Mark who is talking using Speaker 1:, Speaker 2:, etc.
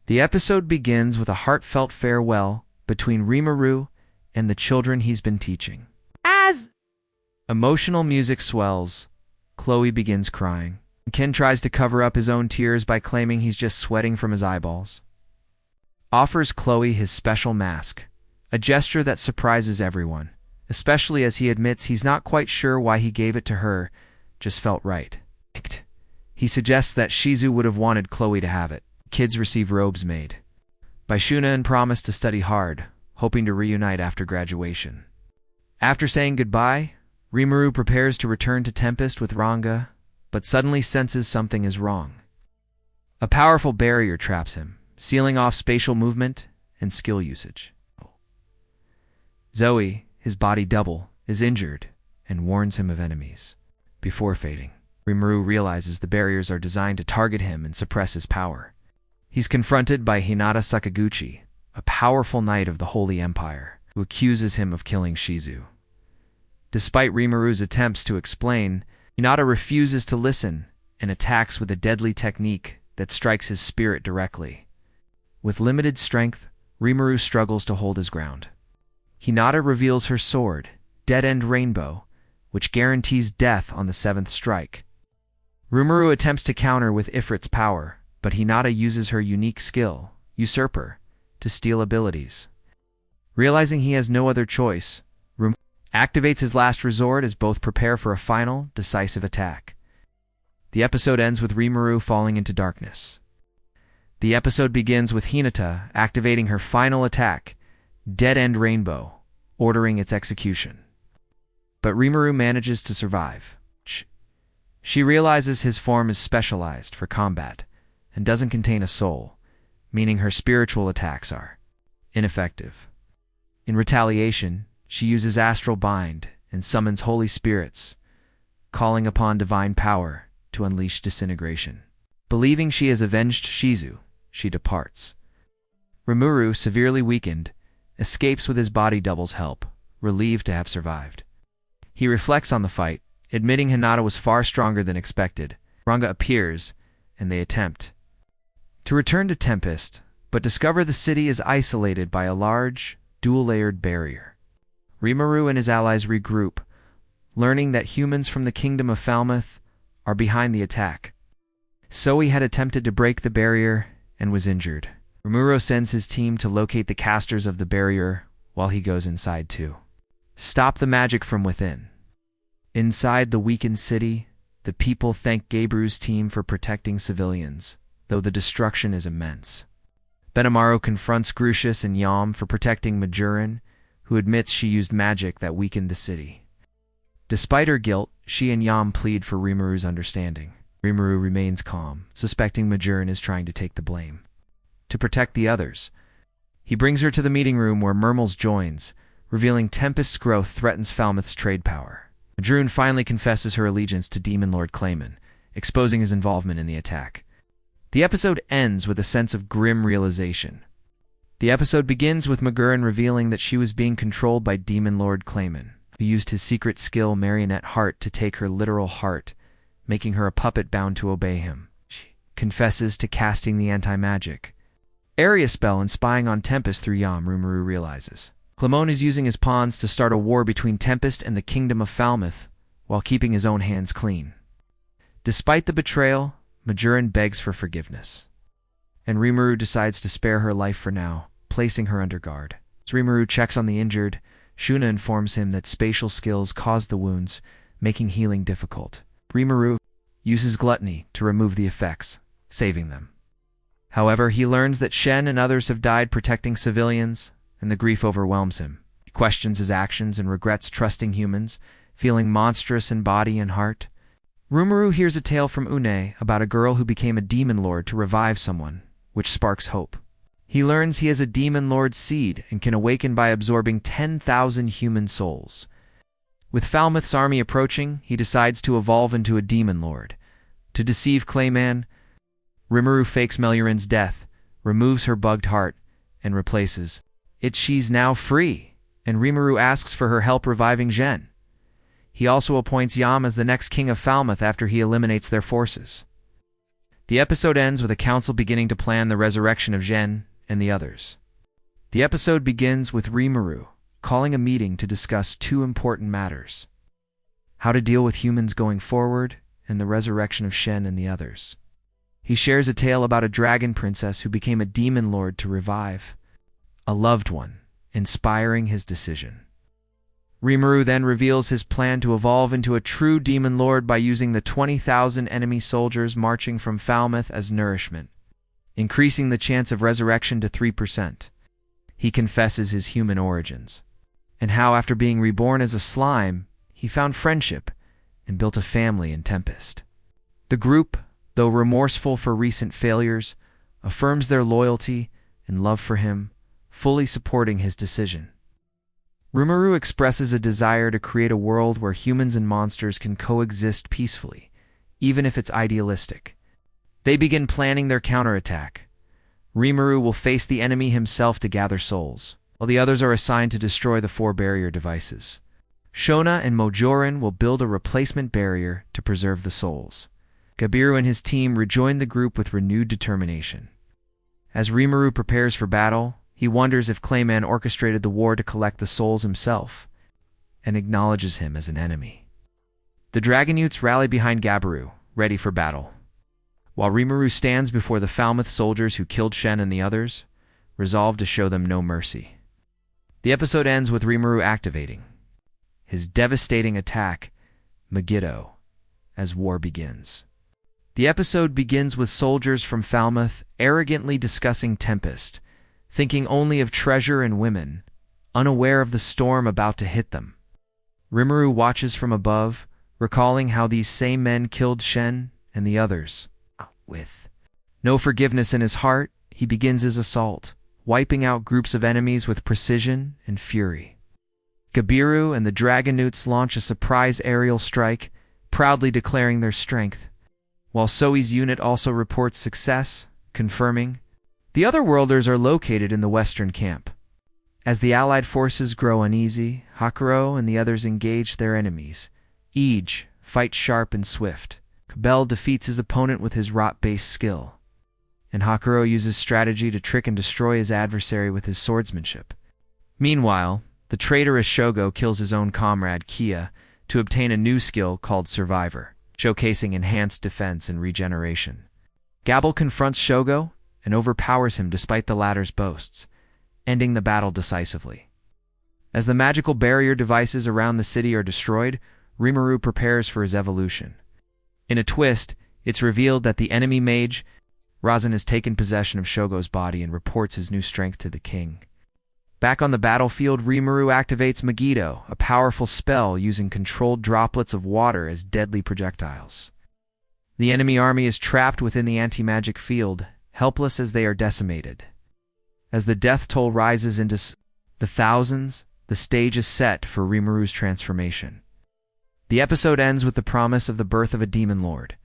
Speaker 1: The episode begins with a heartfelt farewell between Rimuru and the children he's been teaching. As emotional music swells, Chloe begins crying. Ken tries to cover up his own tears by claiming he's just sweating from his eyeballs. Offers Chloe his special mask, a gesture that surprises everyone, especially as he admits he's not quite sure why he gave it to her, just felt right. He suggests that Shizu would have wanted Chloe to have it. Kids receive robes made by Shuna and promise to study hard, hoping to reunite after graduation. After saying goodbye, Rimuru prepares to return to Tempest with Ranga, but suddenly senses something is wrong. A powerful barrier traps him, sealing off spatial movement and skill usage. Zoe, his body double, is injured and warns him of enemies. Before fading, Rimuru realizes the barriers are designed to target him and suppress his power. He's confronted by Hinata Sakaguchi, a powerful knight of the Holy Empire, who accuses him of killing Shizu. Despite Rimuru's attempts to explain, Hinata refuses to listen and attacks with a deadly technique that strikes his spirit directly. With limited strength, Rimuru struggles to hold his ground. Hinata reveals her sword, Dead-End Rainbow, which guarantees death on the 7th strike. Rimuru attempts to counter with Ifrit's power, but Hinata uses her unique skill, Usurper, to steal abilities. Realizing he has no other choice, Rimuru activates his last resort as both prepare for a final, decisive attack. The episode ends with Rimuru falling into darkness. The episode begins with Hinata activating her final attack, Dead-End Rainbow, ordering its execution. But Rimuru manages to survive. She realizes his form is specialized for combat and doesn't contain a soul, meaning her spiritual attacks are ineffective. In retaliation, she uses Astral Bind and summons holy spirits, calling upon divine power to unleash disintegration. Believing she has avenged Shizu, she departs. Rimuru, severely weakened, escapes with his body double's help, relieved to have survived. He reflects on the fight, admitting Hinata was far stronger than expected. Ranga appears, and they attempt to return to Tempest, but discover the city is isolated by a large, dual-layered barrier. Rimuru and his allies regroup, learning that humans from the Kingdom of Falmouth are behind the attack. Zoe had attempted to break the barrier and was injured. Rimuru sends his team to locate the casters of the barrier while he goes inside too. Stop the magic from within. Inside the weakened city, the people thank Gaebru's team for protecting civilians, though the destruction is immense. Benimaru confronts Grucius and Yam for protecting Majoran, who admits she used magic that weakened the city. Despite her guilt, she and Yam plead for Rimuru's understanding. Rimuru remains calm, suspecting Majoran is trying to take the blame. To protect the others, he brings her to the meeting room where Murmels joins, revealing Tempest's growth threatens Falmouth's trade power. Majoran finally confesses her allegiance to Demon Lord Clayman, exposing his involvement in the attack. The episode ends with a sense of grim realization. The episode begins with Majoran revealing that she was being controlled by Demon Lord Clayman, who used his secret skill Marionette Heart to take her literal heart, making her a puppet bound to obey him. She confesses to casting the anti-magic area spell and spying on Tempest through Yam, Rimuru realizes. Clamone is using his pawns to start a war between Tempest and the Kingdom of Falmouth, while keeping his own hands clean. Despite the betrayal, Majoran begs for forgiveness, and Rimuru decides to spare her life for now, placing her under guard. As Rimuru checks on the injured, Shuna informs him that spatial skills caused the wounds, making healing difficult. Rimuru uses gluttony to remove the effects, saving them. However, he learns that Shen and others have died protecting civilians, and the grief overwhelms him. He questions his actions and regrets trusting humans, feeling monstrous in body and heart. Rimuru hears a tale from Une about a girl who became a demon lord to revive someone, which sparks hope. He learns he has a demon lord seed and can awaken by absorbing 10,000 human souls. With Falmouth's army approaching, he decides to evolve into a demon lord. To deceive Clayman, Rimuru fakes Melurin's death, removes her bugged heart, and replaces it. She's now free, and Rimuru asks for her help reviving Zhen. He also appoints Yam as the next king of Falmouth after he eliminates their forces. The episode ends with a council beginning to plan the resurrection of Gen and the others. The episode begins with Rimuru calling a meeting to discuss two important matters: how to deal with humans going forward and the resurrection of Shen and the others. He shares a tale about a dragon princess who became a demon lord to revive a loved one, inspiring his decision. Rimuru then reveals his plan to evolve into a true demon lord by using the 20,000 enemy soldiers marching from Falmouth as nourishment, increasing the chance of resurrection to 3%. He confesses his human origins, and how after being reborn as a slime, he found friendship and built a family in Tempest. The group, though remorseful for recent failures, affirms their loyalty and love for him, fully supporting his decision. Rimuru expresses a desire to create a world where humans and monsters can coexist peacefully, even if it's idealistic. They begin planning their counterattack. Rimuru will face the enemy himself to gather souls, while the others are assigned to destroy the 4 barrier devices. Shona and Mojorin will build a replacement barrier to preserve the souls. Gabiru and his team rejoin the group with renewed determination. As Rimuru prepares for battle, he wonders if Clayman orchestrated the war to collect the souls himself, and acknowledges him as an enemy. The Dragonutes rally behind Gabiru, ready for battle, while Rimuru stands before the Falmouth soldiers who killed Shen and the others, resolved to show them no mercy. The episode ends with Rimuru activating his devastating attack, Megiddo, as war begins. The episode begins with soldiers from Falmouth arrogantly discussing Tempest, thinking only of treasure and women, unaware of the storm about to hit them. Rimuru watches from above, recalling how these same men killed Shen and the others. With no forgiveness in his heart, he begins his assault, wiping out groups of enemies with precision and fury. Gabiru and the Dragonutes launch a surprise aerial strike, proudly declaring their strength, while Soi's unit also reports success, confirming the other worlders are located in the western camp. As the allied forces grow uneasy, Hakuro and the others engage their enemies. Ij fights sharp and swift. Kabel defeats his opponent with his rot-based skill, and Hakuro uses strategy to trick and destroy his adversary with his swordsmanship. Meanwhile, the traitorous Shogo kills his own comrade, Kia, to obtain a new skill called Survivor, showcasing enhanced defense and regeneration. Gabble confronts Shogo and overpowers him despite the latter's boasts, ending the battle decisively. As the magical barrier devices around the city are destroyed, Rimuru prepares for his evolution. In a twist, it's revealed that the enemy mage, Razan, has taken possession of Shogo's body and reports his new strength to the king. Back on the battlefield, Rimuru activates Megiddo, a powerful spell using controlled droplets of water as deadly projectiles. The enemy army is trapped within the anti-magic field, helpless as they are decimated. As the death toll rises into the thousands, the stage is set for Rimuru's transformation. The episode ends with the promise of the birth of a demon lord.